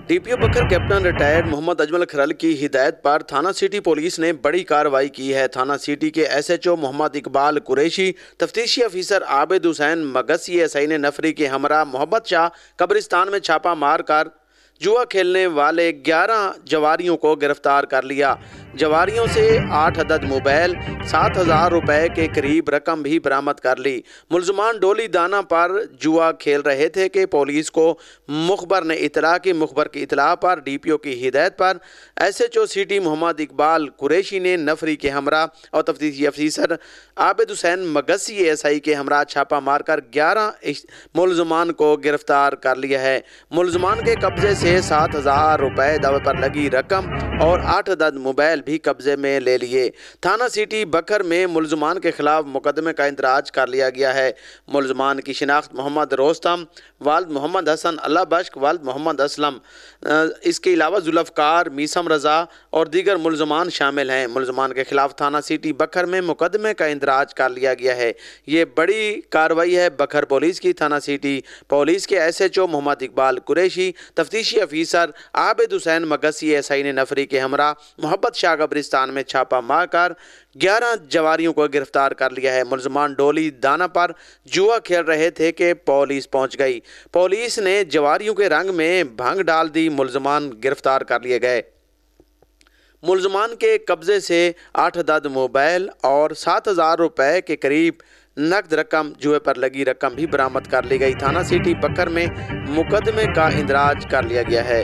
D P او بکر captain retired محمد اجمل کھرل کی ہدایت پر تھانہ سٹی پولیس نے بڑی کارروائی کی ہے۔ تھانہ سٹی کے S H O Muhammad Iqbal Qureshi, تفتیشی افیسر عابد حسین مگسی ایس نے نفری کے ہمراہ محمد شاہ قبرستان میں چھاپہ مار کر جوا کھیلنے والے 11 جواریوں کو گرفتار کر لیا۔ جواریوں سے 8 عدد موبائل، 7,000 روپے کے قریب رقم بھی برآمد کر لی۔ ملزمان ڈولی دانہ پر جوا کھیل رہے تھے کہ پولیس کو مخبر نے اطلاع کی۔ مخبر کی اطلاع پر ڈی پی او کی ہدایت پر S H O city Muhammad Iqbal Qureshi نے نفری کے ہمراہ اور تفتیشی officer Abid Hussain Magsi S I کے ہمراہ چھاپہ مار کر 11 ملزمان کو گرفتار کر لیا ہے۔ ملزمان کے قبضے سے 7,000 روپے دعوے پر لگی رقم اور 8 عدد موبائل بھی قبضے میں لے لیے۔ تھانہ سٹی بکر میں ملزمان کے خلاف مقدمے کا اندراج کر لیا گیا ہے۔ ملزمان کی شناخت محمد روستم، والد محمد حسن اللہ بشک، والد محمد اسلم، اس کے علاوہ ذوالفقار، میثم رضا اور دیگر ملزمان شامل ہیں۔ ملزمان کے خلاف تھانہ سٹی بکر میں مقدمے کا اندراج کر لیا گیا ہے۔ یہ بڑی کارروائی ہے بکر پولیس کی۔ تھانہ سٹی پولیس کے S H O Muhammad Iqbal Qureshi, تفتیشی officer Abid Hussain Magsi S I نے نفری کے ہمراہ محمد شاہ قبرستان میں چھاپہ مار کر 11 جواریوں کو گرفتار کر لیا ہے۔ ملزمان ڈولی دانہ پر جوا کھیل رہے تھے کہ پولیس پہنچ گئی۔ پولیس نے جواریوں کے رنگ میں بھنگ ڈال دی۔ ملزمان گرفتار کر لیے گئے۔ ملزمان کے قبضے سے 8 عدد موبائل اور 7,000 روپے کے قریب نقد رقم، جوئے پر لگی رقم بھی برآمد کر لی گئی۔ تھانہ سٹی بکر میں مقدمے کا اندراج کر لیا گیا ہے۔